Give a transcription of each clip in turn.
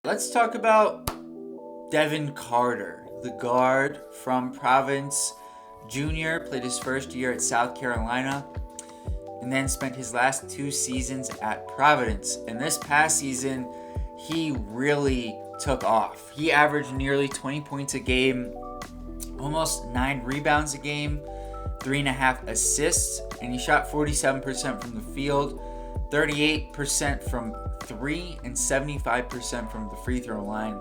Let's talk about Devin Carter, the guard from Providence Junior. Played his first year at South Carolina and then spent his last 2 seasons at Providence. And this past season, he really took off. He averaged nearly 20 points a game, almost 9 rebounds a game, 3.5 assists, and he shot 47% from the field, 38% from 3, and 75% from the free throw line.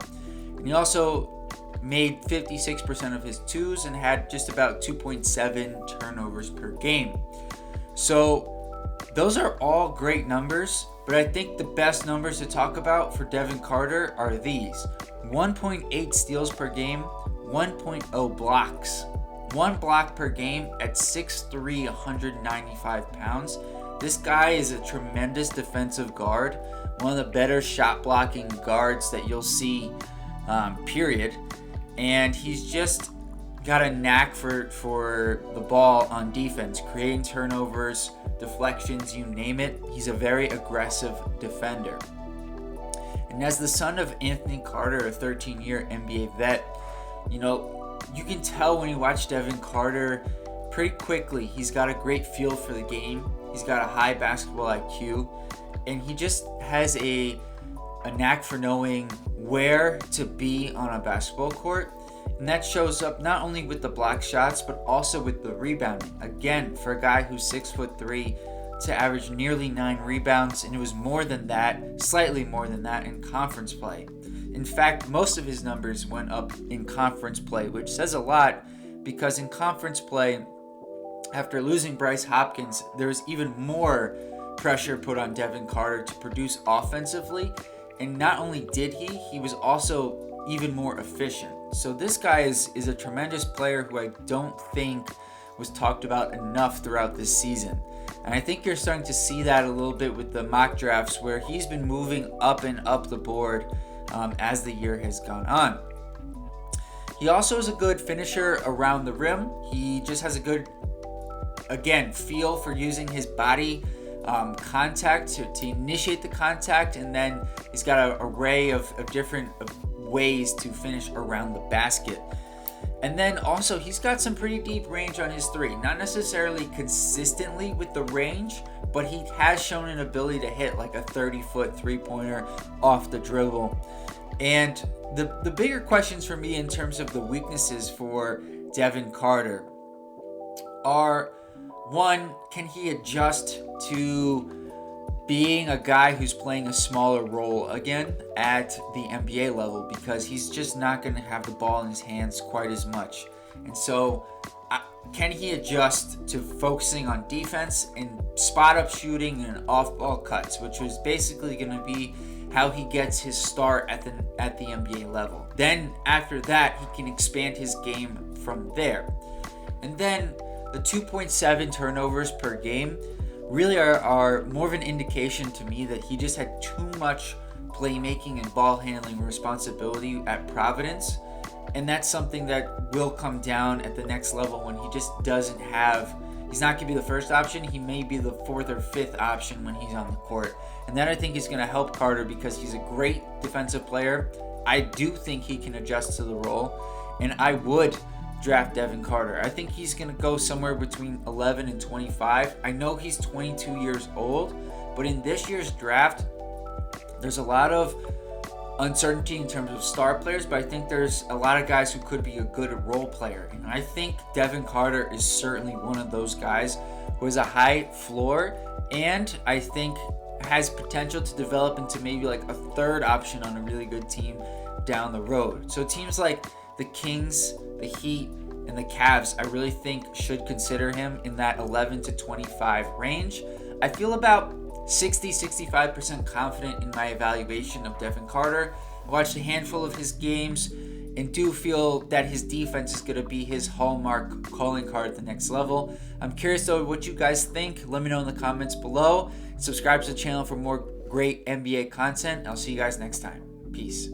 And he also made 56% of his twos and had just about 2.7 turnovers per game. So those are all great numbers, but I think the best numbers to talk about for Devin Carter are these: 1.8 steals per game, 1.0 blocks, 1 block per game at 6'3", 195 pounds. This guy is a tremendous defensive guard, one of the better shot blocking guards that you'll see, period. And he's just got a knack for the ball on defense, creating turnovers, deflections, you name it. He's a very aggressive defender. And as the son of Anthony Carter, a 13-year NBA vet, you can tell when you watch Devin Carter pretty quickly. He's got a great feel for the game. He's got a high basketball IQ, and he just has a knack for knowing where to be on a basketball court. And that shows up not only with the block shots, but also with the rebounding. Again, for a guy who's 6'3", to average nearly 9 rebounds, and it was more than that, slightly more than that in conference play. In fact, most of his numbers went up in conference play, which says a lot, because in conference play, after losing Bryce Hopkins, there was even more pressure put on Devin Carter to produce offensively. And not only did he was also even more efficient. So this guy is a tremendous player who I don't think was talked about enough throughout this season. And I think you're starting to see that a little bit with the mock drafts, where he's been moving up and up the board as the year has gone on. He also is a good finisher around the rim. He just has a good, again, feel for using his body contact to initiate the contact, and then he's got an array of different ways to finish around the basket. And then also he's got some pretty deep range on his 3. Not necessarily consistently with the range, but he has shown an ability to hit like a 30-foot three-pointer off the dribble. And the bigger questions for me in terms of the weaknesses for Devin Carter are, one, can he adjust to being a guy who's playing a smaller role again at the NBA level, because he's just not going to have the ball in his hands quite as much. And so can he adjust to focusing on defense and spot-up shooting and off-ball cuts, which was basically going to be how he gets his start at the NBA level. Then after that, he can expand his game from there. And then the 2.7 turnovers per game really are more of an indication to me that he just had too much playmaking and ball handling responsibility at Providence. And that's something that will come down at the next level when he just doesn't have, he's not going to be the first option. He may be the 4th or 5th option when he's on the court. And that, I think, is going to help Carter because he's a great defensive player. I do think he can adjust to the role, and I would draft Devin Carter. I think he's going to go somewhere between 11 and 25. I know he's 22 years old, but in this year's draft, there's a lot of uncertainty in terms of star players, but I think there's a lot of guys who could be a good role player. And I think Devin Carter is certainly one of those guys who has a high floor, and I think has potential to develop into maybe like a 3rd option on a really good team down the road. So teams like the Kings, the Heat, and the Cavs, I really think should consider him in that 11 to 25 range. I feel about 60-65% confident in my evaluation of Devin Carter. I watched a handful of his games and do feel that his defense is going to be his hallmark calling card at the next level. I'm curious though what you guys think. Let me know in the comments below. Subscribe to the channel for more great NBA content. I'll see you guys next time. Peace.